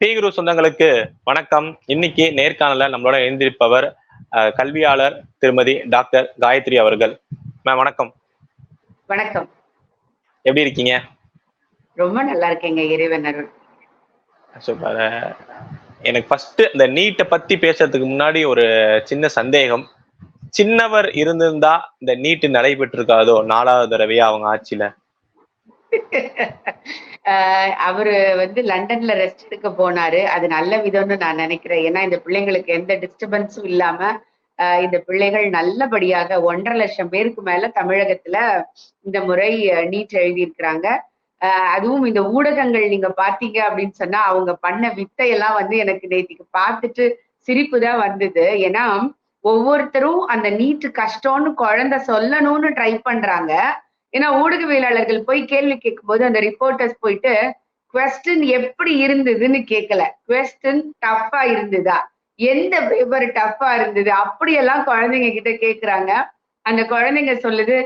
Tea குரு சொந்தங்களுக்கு வணக்கம். இன்னைக்கு நேர்காணல நம்மளோட எழுந்திருப்பவர் கல்வியாளர் திருமதி டாக்டர் காயத்ரி அவர்கள். மேம் வணக்கம். வணக்கம். எப்படி இருக்கீங்க? ரொம்ப நல்லா இருக்கேங்க, இறைவன் அருள். சூப்பர். எனக்கு ஃபர்ஸ்ட் இந்த நீட்டை பத்தி பேசுறதுக்கு முன்னாடி ஒரு சின்ன சந்தேகம். சின்னவர் இருந்திருந்தா இந்த நீட்டு நடைபெற்று இருக்காதோ 4வது தடவையா அவங்க ஆட்சியில? அவரு லண்டன்ல ரெஸ்ட் எடுக்க போனாரு. அது நல்ல விதம்னு நான் நினைக்கிறேன். ஏன்னா இந்த பிள்ளைங்களுக்கு எந்த டிஸ்டர்பன்ஸும் இல்லாம இந்த பிள்ளைகள் நல்லபடியாக 1,50,000 பேருக்கு மேல தமிழகத்துல இந்த முறை நீட் எழுதியிருக்கிறாங்க. அதுவும் இந்த ஊடகங்கள் நீங்க பாத்தீங்க அப்படின்னு சொன்னா அவங்க பண்ண வித்தையெல்லாம் எனக்கு நேத்திக்கு பார்த்துட்டு சிரிப்பு தான் வந்தது. ஏன்னா ஒவ்வொருத்தரும் அந்த நீட்டு கஷ்டம்னு குழந்தை சொல்லணும்னு ட்ரை பண்றாங்க. ஏன்னா ஊடகவியலாளர்கள் போய் கேள்வி கேட்கும் போது அந்த ரிப்போர்ட்டர்ஸ் போயிட்டு கொஸ்டின் எப்படி இருந்ததுன்னு கேட்கல, கொஸ்டின் டஃபா இருந்ததா, எந்த பேப்பர் டஃபா இருந்தது அப்படியெல்லாம் குழந்தைங்க கிட்ட கேக்குறாங்க. அந்த குழந்தைங்க சொல்லுது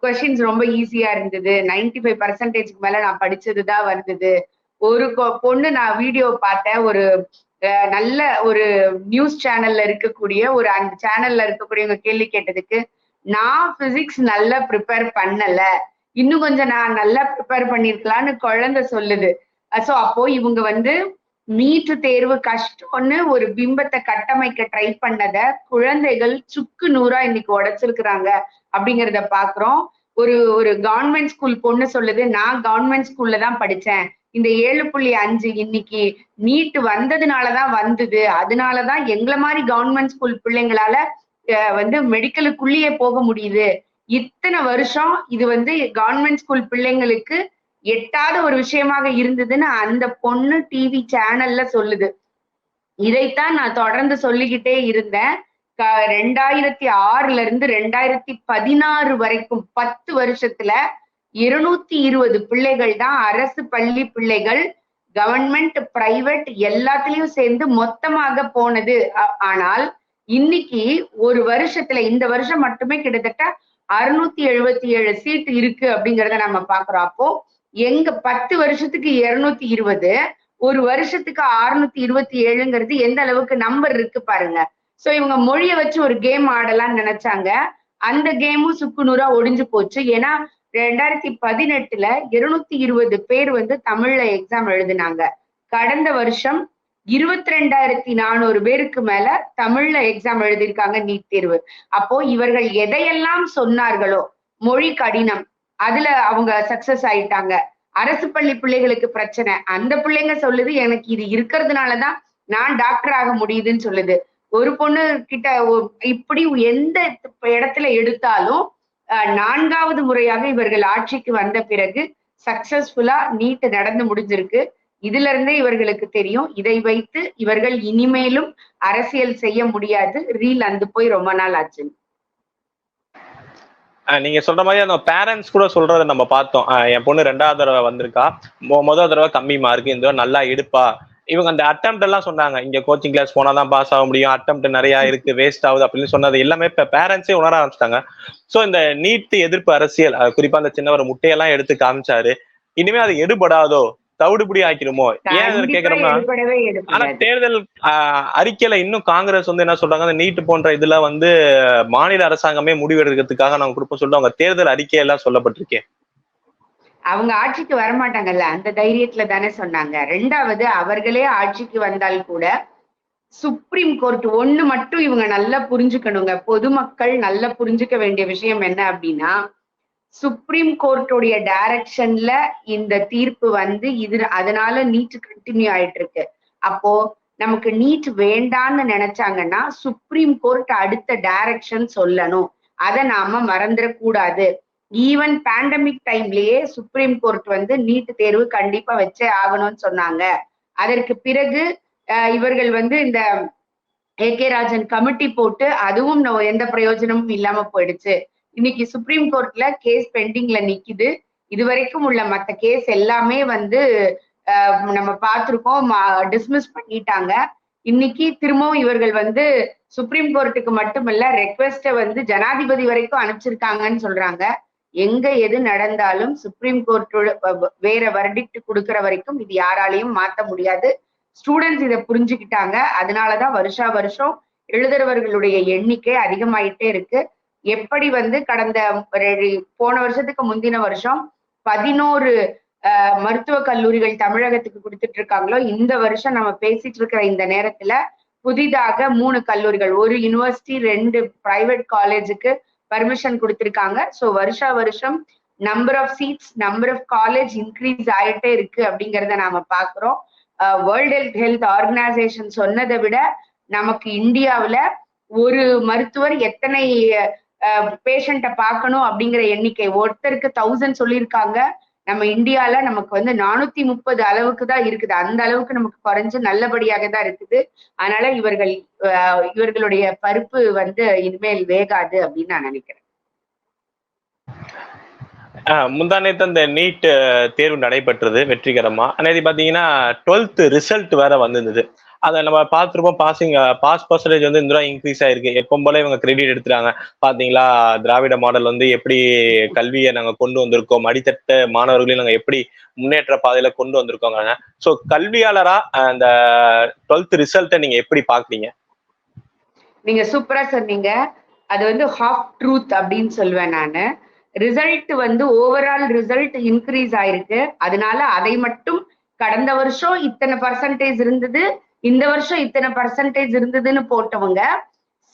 கொஸ்டின்ஸ் ரொம்ப ஈஸியா இருந்தது, 95% மேல நான் படிச்சதுதான் வந்தது. ஒரு பொண்ணு நான் வீடியோ பார்த்தேன், ஒரு நல்ல ஒரு நியூஸ் சேனல்ல இருக்கக்கூடிய அந்த சேனல்ல இருக்கக்கூடியவங்க கேள்வி கேட்டதுக்கு, நான் பிசிக்ஸ் நல்லா ப்ரிப்பேர் பண்ணல, இன்னும் கொஞ்சம் நான் நல்லா ப்ரிப்பேர் பண்ணிருக்கலாம்னு குழந்தை சொல்லுது. சோ அப்போ இவங்க நீட்டு தேர்வு கஷ்டம்னு ஒரு பிம்பத்தை கட்டமைக்க ட்ரை பண்ணத குழந்தைகள் சுக்கு நூறா இன்னைக்கு உடைச்சிருக்கிறாங்க அப்படிங்கிறத பாக்குறோம். ஒரு ஒரு கவர்மெண்ட் ஸ்கூல் பொண்ணு சொல்லுது, நான் கவர்மெண்ட் ஸ்கூல்ல தான் படிச்சேன், இந்த 7.5 இன்னைக்கு நீட் வந்ததுனாலதான் வந்தது, அதனாலதான் எங்களை மாதிரி கவர்மெண்ட் ஸ்கூல் பிள்ளைங்களால மெடிக்கலுக்குள்ளேயே போக முடியுது. இத்தனை வருஷம் இது கவர்மெண்ட் ஸ்கூல் பிள்ளைங்களுக்கு எட்டாத ஒரு விஷயமாக இருந்ததுன்னு அந்த பொண்ணு டிவி சேனல்ல சொல்லுது. இதைத்தான் நான் தொடர்ந்து சொல்லிக்கிட்டே இருந்தேன். 2006 இருந்து 2016 வரைக்கும் 10 வருஷத்துல 220 பிள்ளைகள் தான் அரசு பள்ளி பிள்ளைகள் கவர்மெண்ட் பிரைவேட் எல்லாத்துலயும் சேர்ந்து மொத்தமாக போனது. ஆனால் இன்னைக்கு ஒரு வருஷத்துல இந்த வருஷம் மட்டுமே கிட்டத்தட்ட 677 சீட் இருக்கு அப்படிங்கிறத நம்ம பாக்குறோம். அப்போ எங்க 10 வருஷத்துக்கு 220, ஒரு வருஷத்துக்கு 627ங்கிறது எந்த அளவுக்கு நம்பர் இருக்கு பாருங்க. சோ இவங்க மொழியை வச்சு ஒரு கேம் ஆடலாம்னு நினைச்சாங்க. அந்த கேமும் சுக்குநூறா ஒடிஞ்சு போச்சு. ஏன்னா 2018ல 220 பேர் தமிழ்ல எக்ஸாம் எழுதினாங்க. கடந்த வருஷம் 22,400 பேருக்கு மேல தமிழ்ல எக்ஸாம் எழுதியிருக்காங்க நீட் தேர்வு. அப்போ இவர்கள் எதையெல்லாம் சொன்னார்களோ, மொழி கடினம், அதுல அவங்க சக்சஸ் ஆயிட்டாங்க. அரசு பள்ளி பிள்ளைகளுக்கு பிரச்சனை, அந்த பிள்ளைங்க சொல்லுது எனக்கு இது இருக்கிறதுனாலதான் நான் டாக்டர் ஆக முடியுதுன்னு சொல்லுது. ஒரு பொண்ணு கிட்ட இப்படி எந்த இடத்துல எடுத்தாலும் 4வது முறையாக இவர்கள் ஆட்சிக்கு வந்த பிறகு சக்சஸ்ஃபுல்லா நீட் நடந்து முடிஞ்சிருக்கு. இதுல இருந்தே இவர்களுக்கு தெரியும், இதை வைத்து இவர்கள் இனிமேலும் அரசியல் செய்ய முடியாது, ரீல் அந்து போய் ரொம்ப நாள் ஆச்சு. நீங்க சொல்ற மாதிரி அந்த பேரண்ட்ஸ் கூட சொல்றதை நம்ம பார்த்தோம். என் பொண்ணு 2வது தடவை வந்திருக்கா, முதல் தடவை கம்மி மார்க், இந்த நல்லா எடுப்பா. இவங்க அந்த அட்டெம்ப்ட் எல்லாம் சொன்னாங்க, இங்க கோச்சிங் கிளாஸ் போனாதான் பாஸ் ஆக முடியும், அட்டெம்ப்ட் நிறைய இருக்கு, வேஸ்ட் ஆகுது அப்படின்னு சொன்னது எல்லாமே இப்ப பேரண்ட்ஸே உணர ஆரம்பிச்சிட்டாங்க. சோ இந்த நீட் எதிர்ப்பு அரசியல், குறிப்பா அந்த சின்னவர் முட்டையெல்லாம் எடுத்து காமிச்சாரு, இனிமே அது எடுபடாதோ, தவிடுபடி ஆக்கிடுமோ? ஏன் கேக்குறோம்னா, ஆனா தேர்தல் அறிக்கையில இன்னும் காங்கிரஸ் என்ன சொல்றாங்க, அந்த நீட் போன்ற இதுல மாநில அரசாங்கமே முடிவெடுக்கிறதுக்காக நாங்க கொடுப்போம் சொல்லிட்டு அவங்க தேர்தல் அறிக்கையெல்லாம் சொல்லப்பட்டிருக்கேன். அவங்க ஆட்சிக்கு வரமாட்டாங்கல்ல, அந்த தைரியத்துல தானே சொன்னாங்க. 2வது அவர்களே ஆட்சிக்கு வந்தால் கூட சுப்ரீம் கோர்ட் ஒண்ணு மட்டும் இவங்க நல்லா புரிஞ்சுக்கணுங்க, பொதுமக்கள் நல்லா புரிஞ்சுக்க வேண்டிய விஷயம் என்ன அப்படின்னா, சுப்ரீம் கோர்ட்டுடைய டைரக்ஷன்ல இந்த தீர்ப்பு இது அதனால நீட் கண்டினியூ ஆயிட்டு இருக்கு. அப்போ நமக்கு நீட் வேண்டான்னு நினைச்சாங்கன்னா சுப்ரீம் கோர்ட் அடுத்த டைரக்ஷன் சொல்லணும், அதை நாம மறந்துடக்கூடாது. ஈவன் பேண்டமிக் டைம்லயே சுப்ரீம் கோர்ட் நீட் தேர்வு கண்டிப்பா வச்சே ஆகணும்னு சொன்னாங்க. அதற்கு பிறகு இவர்கள் இந்த ஏகே ராஜன் கமிட்டி போட்டு அதுவும் எந்த பிரயோஜனமும் இல்லாம போயிடுச்சு. இன்னைக்கு சுப்ரீம் கோர்ட்ல கேஸ் பெண்டிங்ல நிக்குது. இதுவரைக்கும் உள்ள மத்த கேஸ் எல்லாமே நம்ம பார்த்திருக்கோம், டிஸ்மிஸ் பண்ணிட்டாங்க. இன்னைக்கு திரும்பவும் இவர்கள் சுப்ரீம் கோர்ட்டுக்கு மட்டுமல்ல ரெக்வெஸ்ட ஜனாதிபதி வரைக்கும் அனுப்பிச்சிருக்காங்கன்னு சொல்றாங்க. எங்க எது நடந்தாலும் சுப்ரீம் கோர்ட்டோட வேற வர்டிக்ட் கொடுக்கிற வரைக்கும் இது யாராலையும் மாத்த முடியாது. ஸ்டூடெண்ட்ஸ் இதை புரிஞ்சுக்கிட்டாங்க. அதனாலதான் வருஷா வருஷம் எழுதுறவர்களுடைய எண்ணிக்கை அதிகமாயிட்டே இருக்கு. எப்படி வந்து கடந்த போன வருஷத்துக்கு முந்தின வருஷம் 11 மருத்துவக் கல்லூரிகள் தமிழகத்துக்கு கொடுத்துட்டு இருக்காங்களோ, இந்த வருஷம் நம்ம பேசிட்டு இருக்கிற இந்த நேரத்துல புதிதாக 3 கல்லூரிகள், ஒரு யூனிவர்சிட்டி, 2 பிரைவேட் காலேஜுக்கு பர்மிஷன் கொடுத்திருக்காங்க. ஸோ வருஷா வருஷம் number of seats, number of college increase ஆயிட்டே இருக்கு அப்படிங்கிறத நாம பாக்குறோம். வேர்ல்ட் ஹெல்த் ஆர்கனைசேஷன் சொன்னதை விட நமக்கு இந்தியாவுல ஒரு மருத்துவர் எத்தனை பேஷண்ட்டை பார்க்கணும் அப்படிங்கிற எண்ணிக்கை, ஒருத்தருக்கு 1000 சொல்லியிருக்காங்க. நம்ம இந்தியால நமக்கு வந்து 430 அளவுக்கு தான் இருக்குது. அந்த அளவுக்கு நமக்கு குறைஞ்சு நல்லபடியாக தான் இருக்குது. அதனால இவர்களுடைய பருப்பு வந்து இனிமேல் வேகாது அப்படின்னு நான் நினைக்கிறேன். முந்தானேத்து அந்த நீட் தேர்வு நடைபெற்றது வெற்றிகரமா. அன்னைக்கு பாத்தீங்கன்னா 12th ரிசல்ட் வேற வந்திருந்தது. அதை நம்ம பார்த்துருப்போம். பாஸ் பர்சன்டேஜ் வந்து இந்த இன்க்ரீஸ் ஆயிருக்கு. எப்பவும் போல இவங்க கிரெடிட் எடுத்துறாங்க. பாத்தீங்களா, திராவிட மாடல் வந்து எப்படி கல்வியை நாங்க கொண்டு வந்திருக்கோம், அடித்தட்ட மாணவர்களையும் நாங்க எப்படி முன்னேற்ற பாதையில கொண்டு வந்திருக்கோங்க. சோ கல்வியாளரா அந்த 12th ரிசல்ட்டை நீங்க எப்படி பாக்குறீங்க? நீங்க சூப்பரா சொன்னீங்க. அது வந்து ஹாஃப் ட்ரூத் அப்படின்னு சொல்லுவேன் நானு. ரிசல்ட் வந்து ஓவரால் ரிசல்ட் இன்க்ரீஸ் ஆயிருக்கு. அதனால அதை மட்டும் கடந்த வருஷம் இத்தனை பர்சன்டேஜ் இருந்தது, இந்த வருஷம் இத்தனை பர்சன்டேஜ் இருந்ததுன்னு போட்டவங்க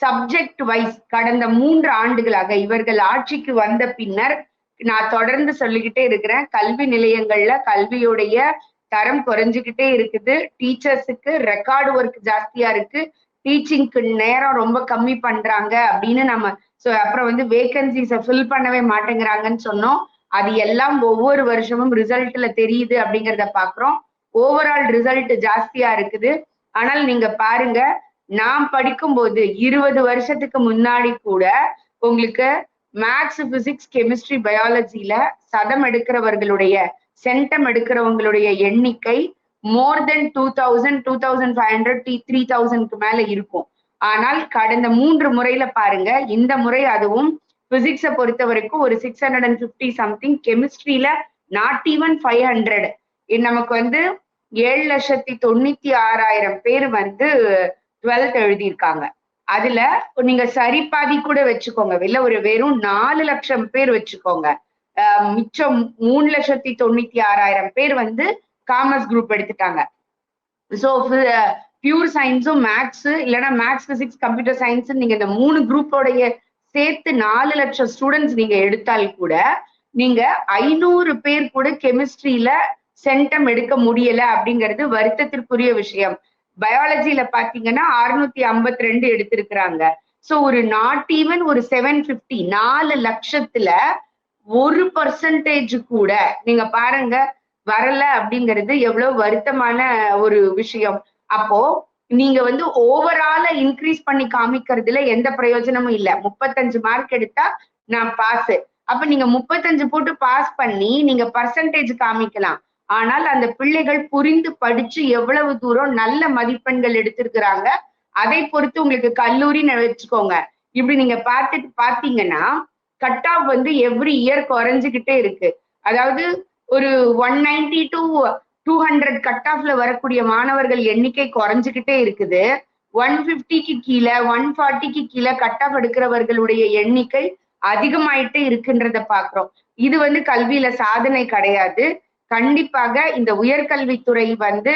சப்ஜெக்ட் வைஸ் கடந்த 3 ஆண்டுகளாக இவர்கள் ஆட்சிக்கு வந்த பின்னர் நான் தொடர்ந்து சொல்லிக்கிட்டே இருக்கிறேன், கல்வி நிலையங்கள்ல கல்வியுடைய தரம் குறைஞ்சுக்கிட்டே இருக்குது. டீச்சர்ஸுக்கு ரெக்கார்டு ஒர்க் ஜாஸ்தியா இருக்கு, டீச்சிங்க்கு நேரம் ரொம்ப கம்மி பண்றாங்க அப்படின்னு நம்ம அப்புறம் வந்து வேகன்சிஸை ஃபில் பண்ணவே மாட்டேங்கிறாங்கன்னு சொன்னோம். அது எல்லாம் ஒவ்வொரு வருஷமும் ரிசல்ட்ல தெரியுது அப்படிங்கிறத பாக்குறோம். ஓவரால் ரிசல்ட் ஜாஸ்தியா இருக்குது. ஆனால் நீங்க பாருங்க, நான் படிக்கும்போது 20 வருஷத்துக்கு முன்னாடி கூட உங்களுக்கு மேக்ஸ், பிசிக்ஸ், கெமிஸ்ட்ரி, பயாலஜில சதம் எடுக்கிறவர்களுடைய சென்டம் எடுக்கிறவங்களுடைய எண்ணிக்கை மோர் தென் 2000, 2500, 3000க்கு மேல இருக்கும். ஆனால் கடந்த 3 முறையில பாருங்க, இந்த முறை அதுவும் பிசிக்ஸை பொறுத்த வரைக்கும் ஒரு 650 சம்திங், கெமிஸ்ட்ரியில நாட் ஈவன் 500. நமக்கு வந்து 7,96,000 பேர் வந்து 12th எழுதியிருக்காங்க. அதுல நீங்க சரிபாதி கூட வச்சுக்கோங்க, இல்ல ஒரு வெறும் 4 லட்சம் பேர் வச்சுக்கோங்க. மிச்சம் 3,96,000 பேர் வந்து காமர்ஸ் குரூப் எடுத்துட்டாங்க. ஸோ பியூர் சயின்ஸும் மேக்ஸ், இல்லைன்னா மேக்ஸ், பிசிக்ஸ், கம்ப்யூட்டர் சயின்ஸ், நீங்க இந்த 3 குரூப்போடைய சேர்த்து 4 லட்சம் ஸ்டூடெண்ட்ஸ் நீங்க எடுத்தால் கூட நீங்க 500 பேர் கூட கெமிஸ்ட்ரியில சென்டம் எடுக்க முடியல அப்படிங்கிறது வருத்தத்திற்குரிய விஷயம். பயாலஜில பாத்தீங்கன்னா 652 எடுத்திருக்கிறாங்க. ஸோ ஒரு நாட் ஈவன் ஒரு 750, 4 லட்சத்துல 1% கூட நீங்க பாருங்க வரல அப்படிங்கிறது எவ்வளவு வருத்தமான ஒரு விஷயம். அப்போ நீங்க வந்து ஓவரால இன்க்ரீஸ் பண்ணி காமிக்கிறதுல எந்த பிரயோஜனமும் இல்ல. 35 மார்க் எடுத்தா நான் பாஸ். அப்ப நீங்க 35 போட்டு பாஸ் பண்ணி நீங்க பர்சன்டேஜ் காமிக்கலாம். ஆனால் அந்த பிள்ளைகள் புரிந்து படிச்சு எவ்வளவு தூரம் நல்ல மதிப்பெண்கள் எடுத்திருக்கிறாங்க, அதை பொறுத்து உங்களுக்கு கல்லூரின்னு வச்சுக்கோங்க. இப்படி நீங்க பாத்தீங்கன்னா கட் ஆஃப் வந்து எவ்ரி இயர் குறைஞ்சுக்கிட்டே இருக்கு. அதாவது ஒரு 190 to 200 கட் ஆஃப்ல வரக்கூடிய மாணவர்கள் எண்ணிக்கை குறைஞ்சுக்கிட்டே இருக்குது. 150க்கு கீழே, 140க்கு கீழே கட் ஆஃப் எடுக்கிறவர்களுடைய எண்ணிக்கை அதிகமாயிட்டே இருக்குன்றத பாக்குறோம். இது வந்து கல்வியில சாதனை கிடையாது. கண்டிப்பாக இந்த உயர்கல்வித்துறை வந்து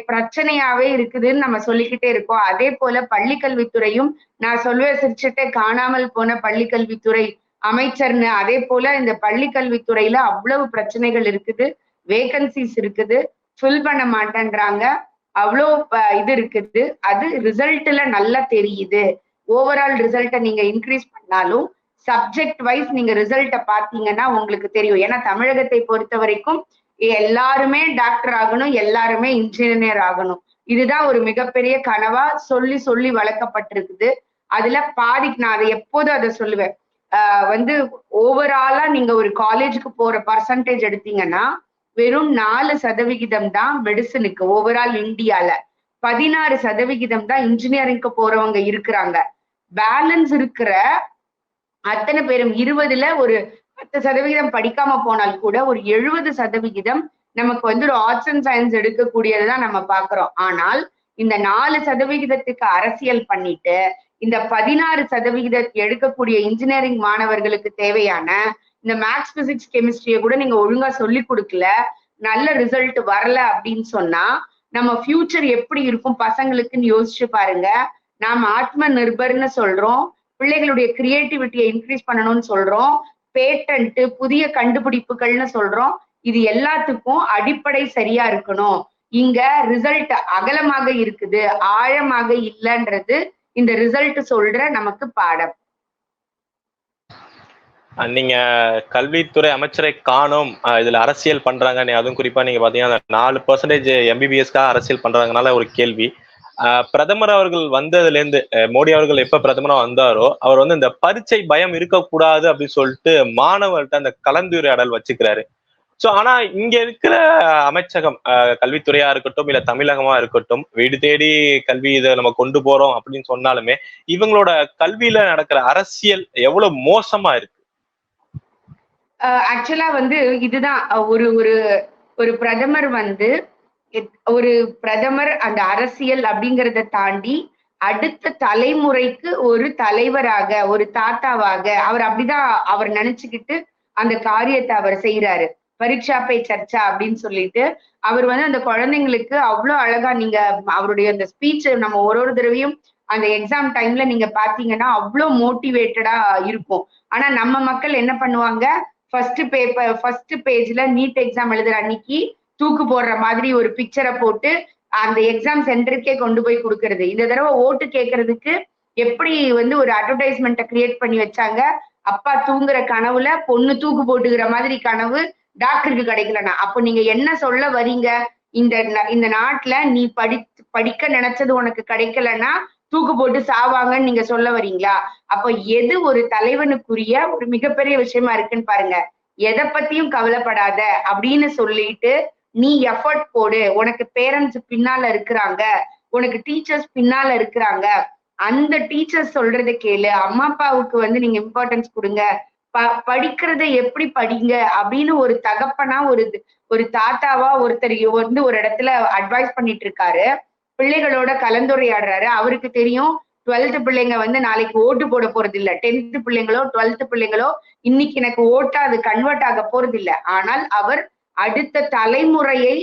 பிரச்சனையாவே இருக்குதுன்னு நம்ம சொல்லிக்கிட்டே இருக்கோம். அதே போல பள்ளிக்கல்வித்துறையும் நான் சொல்வேன், சிரிச்சுட்டே காணாமல் போன பள்ளிக்கல்வித்துறை அமைச்சர்னு. அதே போல இந்த பள்ளிக்கல்வித்துறையில அவ்வளவு பிரச்சனைகள் இருக்குது, வேகன்சிஸ் இருக்குது, ஃபில் பண்ண மாட்டேன்றாங்க, அவ்வளோ இது இருக்குது. அது ரிசல்ட்ல நல்லா தெரியுது. ஓவரால் ரிசல்ட்டை நீங்க இன்க்ரீஸ் பண்ணாலும் சப்ஜெக்ட் வைஸ் நீங்க ரிசல்ட்டை பார்த்தீங்கன்னா உங்களுக்கு தெரியும். ஏன்னா தமிழகத்தை பொறுத்த வரைக்கும் எல்லாருமே டாக்டர் ஆகணும், எல்லாருமே இன்ஜினியர் ஆகணும். இதுதான் ஒரு மிகப்பெரிய கனவா சொல்லி சொல்லி வளர்க்கப்பட்டிருக்குது. அதுல பாதிக்கு நான் அதை எப்போதும் அதை சொல்லுவேன். வந்து ஓவராலா நீங்க ஒரு காலேஜுக்கு போற பர்சன்டேஜ் எடுத்தீங்கன்னா வெறும் 4% தான் மெடிசனுக்கு ஓவரால் இந்தியால, 16% தான் இன்ஜினியரிங்க்கு போறவங்க இருக்கிறாங்க. பேலன்ஸ் இருக்கிற அத்தனை பேரும் 20ல ஒரு 10% படிக்காம போனால் கூட ஒரு 70% நமக்கு வந்து ஒரு ஆர்ட்ஸ் அண்ட் சயின்ஸ் எடுக்கக்கூடியதுதான் நம்ம பாக்குறோம். ஆனால் இந்த 4% அரசியல் பண்ணிட்டு இந்த 16% எடுக்கக்கூடிய இன்ஜினியரிங் மாணவர்களுக்கு தேவையான இந்த மேக்ஸ், பிசிக்ஸ், கெமிஸ்ட்ரியை கூட நீங்க ஒழுங்கா சொல்லி கொடுக்கல, நல்ல ரிசல்ட் வரல அப்படின்னு சொன்னா நம்ம ஃபியூச்சர் எப்படி இருக்கும் பசங்களுக்குன்னு யோசிச்சு பாருங்க. நாம ஆத்ம நிர்பர்னு சொல்றோம், பிள்ளைகளுடைய கிரியேட்டிவிட்டியை இன்க்ரீஸ் பண்ணணும்னு சொல்றோம், பேட்டன்ட், புதிய கண்டுபிடிப்புகள்னு சொல்றோம். இது எல்லாத்துக்கும் அடிப்படை சரியா இருக்கணும். இங்க ரிசல்ட் அகலமாக இருக்குது, ஆழமாக இல்லைன்றது இந்த ரிசல்ட் சொல்ற நமக்கு பாடம். நீங்க கல்வித்துறை அமைச்சரை காணோம், இதுல அரசியல் பண்றாங்க, அதுவும் குறிப்பா நீங்க பாத்தீங்கன்னா 4% எம்பிபிஎஸ்க்காக அரசியல் பண்றாங்கனால ஒரு கேள்வி. பிரதமர் அவர்கள் வந்ததுல இருந்து மோடி அவர்கள் எப்ப பிரதமரா வந்தாரோ அவர் வந்து இந்த பரீட்சை பயம் இருக்கக்கூடாது அப்படின்னு சொல்லிட்டு மாணவர்கள்ட்ட அந்த கலந்துரையாடல் வச்சுக்கிறாரு. சோ ஆனா இங்க இருக்கிற அமைச்சகம், கல்வித்துறையா இருக்கட்டும் இல்ல தமிழகமா இருக்கட்டும், வீடு தேடி கல்வி இதை நம்ம கொண்டு போறோம் அப்படின்னு சொன்னாலுமே இவங்களோட கல்வியில நடக்கிற அரசியல் எவ்வளவு மோசமா இருக்கு. ஆக்சுவலா வந்து இதுதான் ஒரு ஒரு ஒரு பிரதமர் வந்து ஒரு பிரதமர் அந்த அரசியல் அப்படிங்கிறத தாண்டி அடுத்த தலைமுறைக்கு ஒரு தலைவராக, ஒரு தாத்தாவாக அவர் அப்படிதான் அவர் நினைச்சுக்கிட்டு அந்த காரியத்தை அவர் செய்யறாரு. பரீட்சா பே சர்ச்சா அப்படின்னு சொல்லிட்டு அவர் வந்து அந்த குழந்தைங்களுக்கு அவ்வளவு அழகா, நீங்க அவருடைய அந்த ஸ்பீச் நம்ம ஒரு தடவையும் அந்த எக்ஸாம் டைம்ல நீங்க பாத்தீங்கன்னா அவ்வளவு மோட்டிவேட்டடா இருக்கும். ஆனா நம்ம மக்கள் என்ன பண்ணுவாங்க, ஃபர்ஸ்ட் பேஜ்ல நீட் எக்ஸாம் எழுதுற அன்னைக்கு தூக்கு போடுற மாதிரி ஒரு பிக்சரை போட்டு அந்த எக்ஸாம் சென்டருக்கே கொண்டு போய் கொடுக்கறது. இந்த தடவை ஓட்டு கேட்கறதுக்கு எப்படி வந்து ஒரு அட்வர்டைஸ்மெண்ட்டை கிரியேட் பண்ணி வச்சாங்க, அப்பா தூங்குற கனவுல பொண்ணு தூக்கு போட்டுக்கிற மாதிரி கனவு டாக்டருக்கு கிடைக்கலனா. அப்போ நீங்க என்ன சொல்ல வரீங்க, இந்த நாட்டுல நீ படிக்க நினைச்சது உனக்கு கிடைக்கலன்னா தூக்கு போட்டு சாவாங்கன்னு நீங்க சொல்ல வரீங்களா? அப்ப எது ஒரு தலைவனுக்குரிய ஒரு மிகப்பெரிய விஷயமா இருக்குன்னு பாருங்க. எதை பத்தியும் கவலைப்படாத அப்படின்னு சொல்லிட்டு நீ எஃபர்ட் போடு, உனக்கு பேரண்ட்ஸ் பின்னால இருக்கிறாங்க, உனக்கு டீச்சர்ஸ் பின்னால இருக்கிறாங்க, அந்த டீச்சர்ஸ் சொல்றதை கேளு, அம்மா அப்பாவுக்கு வந்து நீங்க இம்பார்ட்டன்ஸ் கொடுங்க, படிக்கிறத எப்படி படிங்க அப்படின்னு ஒரு தகப்பனா ஒரு தாத்தாவா ஒருத்தர் வந்து ஒரு இடத்துல அட்வைஸ் பண்ணிட்டு இருக்காரு, பிள்ளைகளோட கலந்துரையாடுறாரு. அவருக்கு தெரியும் 12th பிள்ளைங்க வந்து நாளைக்கு ஓட்டு போட போறது இல்ல, 10th பிள்ளைங்களோ 12th பிள்ளைங்களோ இன்னைக்கு எனக்கு ஓட்டா அது கன்வெர்ட் ஆக போறது இல்ல. ஆனால் அவர் அடுத்த தலைமுறையை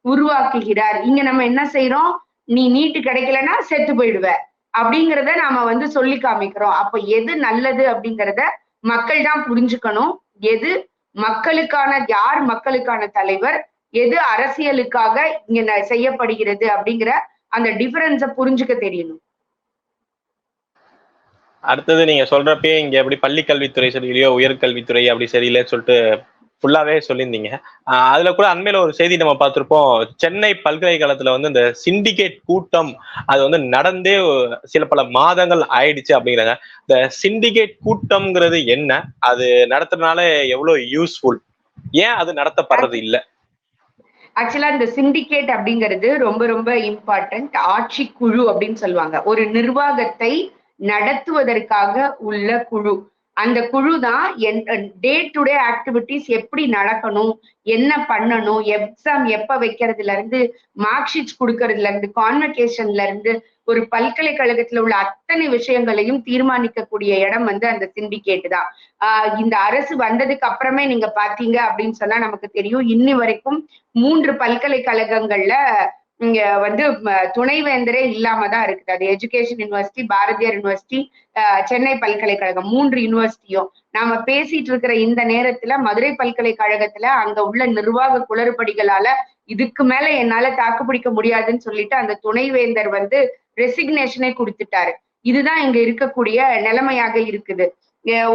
உருவாக்குகிறார். இங்க நம்ம என்ன செய்யறோம், நீ நீட்டு கிடைக்கலன்னா செத்து போயிடுவ அப்படிங்கிறத நாம வந்து சொல்லி காமிக்கிறோம். அப்ப எது நல்லது அப்படிங்கிறத மக்கள் தான் புரிஞ்சுக்கணும். எது மக்களுக்கான, யார் மக்களுக்கான தலைவர், எது அரசியலுக்காக இங்க செய்யப்படுகிறது அப்படிங்கிற அந்த டிஃபரன்ஸை புரிஞ்சுக்க தெரியணும். அடுத்தது நீங்க சொல்றப்பே இங்க எப்படி பள்ளி கல்வித்துறை சரியில்லையோ உயர்கல்வித்துறை அப்படி சரியில்லைன்னு சொல்லிட்டு ஃபுல்லாவே சொல்லியிருந்தீங்க. அதுல கூட அண்மையில ஒரு செய்தி நம்ம பார்த்திருப்போம், சென்னை பல்கலைக்கழகத்துல வந்து இந்த சிண்டிகேட் கூட்டம் அது வந்து நடந்தே சில பல மாதங்கள் ஆயிடுச்சு அப்படிங்கிறாங்க. இந்த சிண்டிகேட் கூட்டம்ங்கிறது என்ன, அது நடத்துறதுனால எவ்வளவு யூஸ்ஃபுல், ஏன் அது நடத்தப்படுறது இல்ல? ஆக்சுவலா இந்த சிண்டிகேட் அப்படிங்கிறது ரொம்ப ரொம்ப இம்பார்ட்டன்ட். ஆட்சி குழு அப்படின்னு சொல்லுவாங்க. ஒரு நிர்வாகத்தை நடத்துவதற்காக உள்ள குழு. அந்த குழு தான் டே டு டே ஆக்டிவிட்டிஸ் எப்படி நடக்கணும், என்ன பண்ணணும், எக்ஸாம் எப்ப வைக்கிறதுல இருந்து, மார்க் ஷீட்ஸ் கொடுக்கறதுல இருந்து, கான்வெகேஷன்ல இருந்து ஒரு பல்கலைக்கழகத்துல உள்ள அத்தனை விஷயங்களையும் தீர்மானிக்கக்கூடிய இடம் வந்து அந்த சிண்டிகேட் தான். இந்த அரசு வந்ததுக்கு அப்புறமே நீங்க பாத்தீங்க அப்படின்னு சொன்னா நமக்கு தெரியும், இன்னி வரைக்கும் 3 பல்கலைக்கழகங்கள்ல இங்க வந்து துணைவேந்தரே இல்லாம தான் இருக்குது. அது education university, Bharathiyar university, Chennai பல்கலைக்கழகம், 3 யூனிவர்சிட்டியும். நாம பேசிட்டு இருக்கிற இந்த நேரத்துல மதுரை பல்கலைக்கழகத்துல அங்க உள்ள நிர்வாக குளறுபடிகளால இதுக்கு மேல என்னால தாக்கு பிடிக்க முடியாதுன்னு சொல்லிட்டு அந்த துணைவேந்தர் வந்து ரெசிக்னேஷனே கொடுத்துட்டாரு. இதுதான் இங்க இருக்கக்கூடிய நிலைமையாக இருக்குது.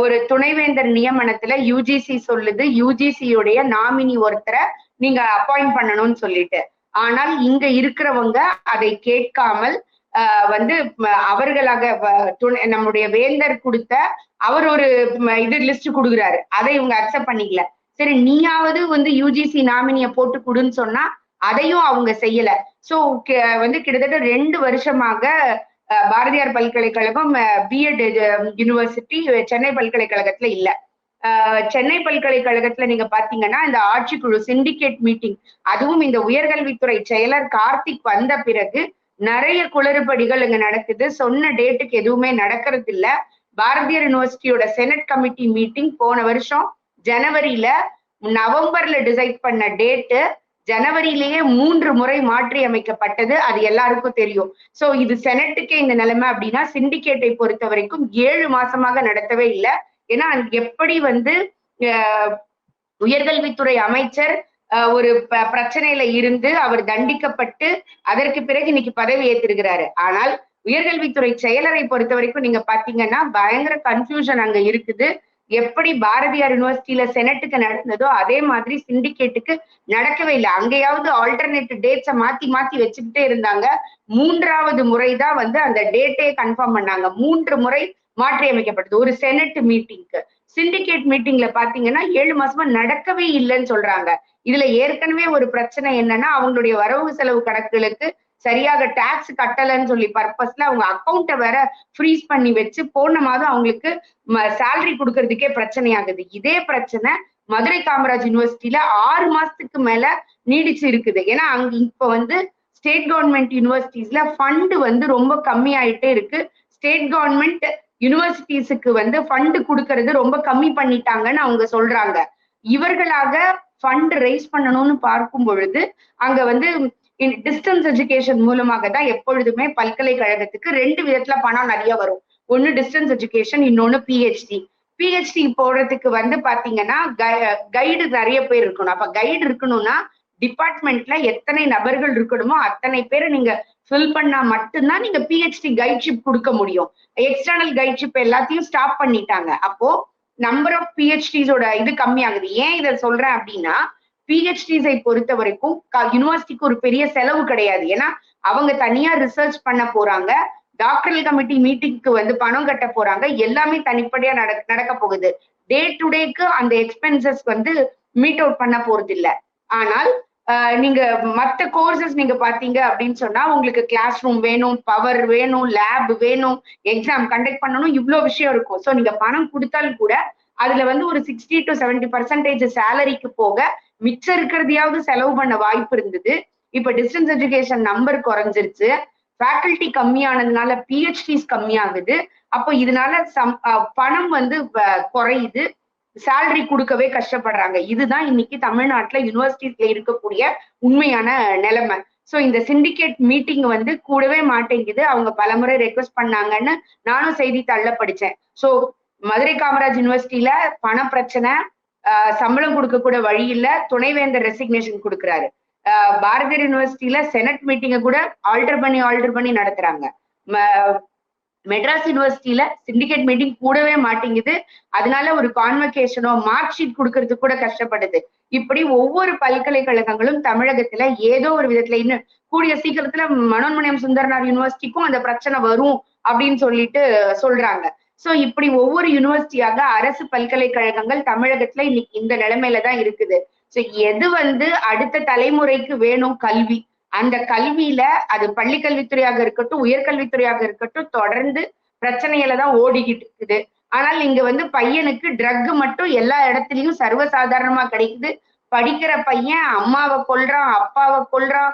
ஒரு துணைவேந்தர் நியமனத்துல யூஜிசி சொல்லுது, யூஜிசியுடைய நாமினி ஒருத்தரை நீங்க அப்பாயிண்ட் பண்ணணும்னு சொல்லிட்டு. ஆனால் இங்க இருக்கிறவங்க அதை கேட்காமல் வந்து அவர்களாக நம்முடைய வேந்தர் கொடுத்த அவர் ஒரு இது லிஸ்ட் கொடுக்குறாரு, அதை இவங்க அக்செப்ட் பண்ணிக்கல. சரி நீயாவது வந்து யூஜிசி நாமினிய போட்டு கொடுன்னு சொன்னா அதையும் அவங்க செய்யல. சோ வந்து கிட்டத்தட்ட 2 வருஷமாக பாரதியார் பல்கலைக்கழகம் பிஎட் யூனிவர்சிட்டி சென்னை பல்கலைக்கழகத்துல இல்ல. சென்னை பல்கலைக்கழகத்துல நீங்க பாத்தீங்கன்னா இந்த ஆட்சிக்குழு சிண்டிகேட் மீட்டிங், அதுவும் இந்த உயர்கல்வித்துறை செயலர் கார்த்திக் வந்த பிறகு நிறைய குளறுபடிகள் இங்க நடக்குது. சொன்ன டேட்டுக்கு எதுவுமே நடக்கிறது இல்ல. பாரதியார் யூனிவர்சிட்டியோட செனட் கமிட்டி மீட்டிங் போன வருஷம் ஜனவரியில, நவம்பர்ல டிசைட் பண்ண டேட்டு ஜனவரியிலேயே 3 முறை மாற்றி அமைக்கப்பட்டது. அது எல்லாருக்கும் தெரியும். சோ இது செனட்டுக்கே இந்த நிலைமை அப்படின்னா சிண்டிகேட்டை பொறுத்த வரைக்கும் 7 மாசமாக நடத்தவே இல்லை. ஏன்னா எப்படி வந்து உயர்கல்வித்துறை அமைச்சர் ஒரு பிரச்சனையில இருந்து அவர் தண்டிக்கப்பட்டு அதற்கு பிறகு இன்னைக்கு பதவி ஏற்றிருக்கிறாரு. ஆனால் உயர்கல்வித்துறை செயலரை பொறுத்த வரைக்கும் நீங்க பாத்தீங்கன்னா பயங்கர கன்ஃபியூஷன் அங்க இருக்குது. எப்படி பாரதியார் யூனிவர்சிட்டியில செனட்டுக்கு நடந்ததோ அதே மாதிரி சிண்டிகேட்டுக்கு நடக்கவே இல்லை. அங்கேயாவது ஆல்டர்னேட் டேட்ஸை மாத்தி மாத்தி வச்சுக்கிட்டே இருந்தாங்க. 3வது முறைதான் வந்து அந்த டேட்டே கன்ஃபார்ம் பண்ணாங்க. 3 முறை மாற்றி அமைக்கப்பட்டது ஒரு செனட் மீட்டிங்க்கு. சிண்டிகேட் மீட்டிங்ல பாத்தீங்கன்னா 7 மாசமா நடக்கவே இல்லைன்னு சொல்றாங்க. இதுல ஏற்கனவே ஒரு பிரச்சனை என்னன்னா அவங்களுடைய வரவு செலவு கணக்குகளுக்கு சரியாக டாக்ஸ் கட்டலன்னு சொல்லி பர்பஸ்ல அவங்க அக்கௌண்ட்டை வேற ஃப்ரீஸ் பண்ணி வச்சு போன மாதம் அவங்களுக்கு சேலரி கொடுக்கறதுக்கே பிரச்சனை ஆகுது. இதே பிரச்சனை மதுரை காமராஜ் யூனிவர்சிட்டியில 6 மாசத்துக்கு மேல நீடிச்சு இருக்குது. ஏன்னா அங்க இப்ப வந்து ஸ்டேட் கவர்மெண்ட் யூனிவர்சிட்டிஸ்ல ஃபண்ட் வந்து ரொம்ப கம்மி ஆயிட்டே இருக்கு. ஸ்டேட் கவர்மெண்ட் யூனிவர்சிட்டிஸுக்கு வந்து ஃபண்ட் கொடுக்கறது ரொம்ப கம்மி பண்ணிட்டாங்கன்னு அவங்க சொல்றாங்க. இவர்களாக ஃபண்ட் ரைஸ் பண்ணணும்னு பார்க்கும் பொழுது அங்க வந்து டிஸ்டன்ஸ் எஜுகேஷன் மூலமாக தான் எப்பொழுதுமே பல்கலைக்கழகத்துக்கு 2 விதத்துல பணம் நிறைய வரும். ஒன்னு டிஸ்டன்ஸ் எஜுகேஷன், இன்னொன்னு பிஹெச்டி. பிஹெச்டி போடுறதுக்கு வந்து பாத்தீங்கன்னா கைடு நிறைய பேர் இருக்கணும். அப்ப கைடு இருக்கணும்னா டிபார்ட்மெண்ட்ல எத்தனை நபர்கள் இருக்கணுமோ அத்தனை பேரை நீங்க ஃபில் பண்ணா மட்டும்தான் நீங்க பிஹெச்டி கைட்ஷிப் கொடுக்க முடியும். எக்ஸ்டர்னல் கைட்ஷிப் எல்லாத்தையும் ஸ்டாப் பண்ணிட்டாங்க. அப்போ நம்பர் ஆஃப் பிஹெச்டிஸோட இது கம்மியாகுது. ஏன் இதை சொல்றேன் அப்படின்னா பிஹெச்டிஸை பொறுத்த வரைக்கும் யூனிவர்சிட்டிக்கு ஒரு பெரிய செலவு கிடையாது. ஏன்னா அவங்க தனியா ரிசர்ச் பண்ண போறாங்க, டாக்டரல் கமிட்டி மீட்டிங்க்கு வந்து பணம் கட்ட போறாங்க, எல்லாமே தனிப்படையா நடக்க போகுது. டே டு டேக்கு அந்த எக்ஸ்பென்சஸ் வந்து மீட் அவுட் பண்ண போறது இல்லை. ஆனால் நீங்க மற்ற கோர்சஸ் நீங்க பாத்தீங்க அப்படின்னு சொன்னா உங்களுக்கு கிளாஸ் ரூம் வேணும், பவர் வேணும், லேப் வேணும், எக்ஸாம் கண்டக்ட் பண்ணணும், இவ்வளவு விஷயம் இருக்கும். ஸோ நீங்க பணம் கொடுத்தாலும் கூட அதுல வந்து ஒரு 60 to 70% சேலரிக்கு போக மிச்சம் இருக்கிறதையாவது செலவு பண்ண வாய்ப்பு இருந்தது. இப்ப டிஸ்டன்ஸ் எஜுகேஷன் நம்பர் குறைஞ்சிருச்சு, ஃபேக்கல்டி கம்மியானதுனால பிஹெச்டிஸ் கம்மியாகுது. அப்போ இதனால பணம் வந்து குறையுது, சேலரி கொடுக்கவே கஷ்டப்படுறாங்க. இதுதான் இன்னைக்கு தமிழ்நாட்டுல யூனிவர்சிட்டிஸ்ல இருக்கக்கூடிய உண்மையான நிலைமை. சோ இந்த சிண்டிகேட் மீட்டிங் வந்து கூடவே மாட்டேங்குது. அவங்க பலமுறை ரெக்வஸ்ட் பண்ணாங்கன்னு நானும் செய்தித்தாள்ல படிச்சேன். சோ மதுரை காமராஜ் யூனிவர்சிட்டியில பண பிரச்சனை, சம்பளம் கொடுக்க கூட வழி இல்ல, துணைவேந்தர் ரெசிக்னேஷன் கொடுக்குறாரு. பாரதியார் யூனிவர்சிட்டியில செனட் மீட்டிங்கை கூட ஆல்டர் பண்ணி நடத்துறாங்க. மெட்ராஸ் யூனிவர்சிட்டியில சிண்டிகேட் மீட்டிங் கூடவே மாட்டேங்குது. அதனால ஒரு கான்வகேஷனோ மார்க் ஷீட் கொடுக்கறதுக்கு கூட கஷ்டப்படுது. இப்படி ஒவ்வொரு பல்கலைக்கழகங்களும் தமிழகத்துல ஏதோ ஒரு விதத்துல இன்னும் கூடிய சீக்கிரத்துல மனோன்மணியம் சுந்தரனார் யூனிவர்சிட்டிக்கும் அந்த பிரச்சனை வரும் அப்படின்னு சொல்லிட்டு சொல்றாங்க. சோ இப்படி ஒவ்வொரு யூனிவர்சிட்டியாக அரசு பல்கலைக்கழகங்கள் தமிழகத்துல இன்னைக்கு இந்த நிலைமையில தான் இருக்குது. சோ எது வந்து அடுத்த தலைமுறைக்கு வேணும் கல்வி, அந்த கல்வியில அது பள்ளி கல்வித்துறையாக இருக்கட்டும், உயர்கல்வித்துறையாக இருக்கட்டும், தொடர்ந்து பிரச்சனையில தான் ஓடிக்கிட்டு இருக்குது. ஆனால் இங்க வந்து பையனுக்கு ட்ரக் மட்டும் எல்லா இடத்துலயும் சர்வசாதாரணமா கிடைக்குது. படிக்கிற பையன் அம்மாவை கொல்றான், அப்பாவை கொல்றான்,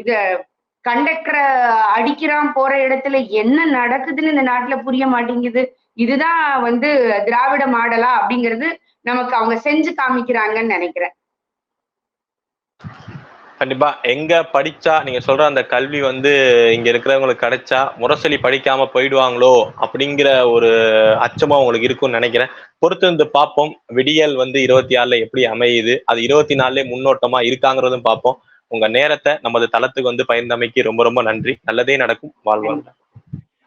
இத கண்டக்டரை அடிக்கிறான், போற இடத்துல என்ன நடக்குதுன்னு இந்த நாட்டுல புரிய மாட்டேங்குது. இதுதான் வந்து திராவிட மாடலா அப்படிங்கிறது நமக்கு அவங்க செஞ்சு காமிக்கிறாங்கன்னு நினைக்கிறேன். கண்டிப்பா எங்க படிச்சா நீங்க சொல்ற அந்த கல்வி வந்து இங்க இருக்கிறவங்களுக்கு கிடைச்சா முரசொலி படிக்காம போயிடுவாங்களோ அப்படிங்கிற ஒரு அச்சமா உங்களுக்கு இருக்கும்னு நினைக்கிறேன். பொறுத்து வந்து பார்ப்போம். விடியல் வந்து 26ல எப்படி அமையுது, அது 24லே முன்னோட்டமா இருக்காங்கிறதும் பார்ப்போம். உங்க நேரத்தை நமது தளத்துக்கு வந்து பகிர்ந்தமைக்கு ரொம்ப ரொம்ப நன்றி. நல்லதே நடக்கும். வாழ்வாங்க.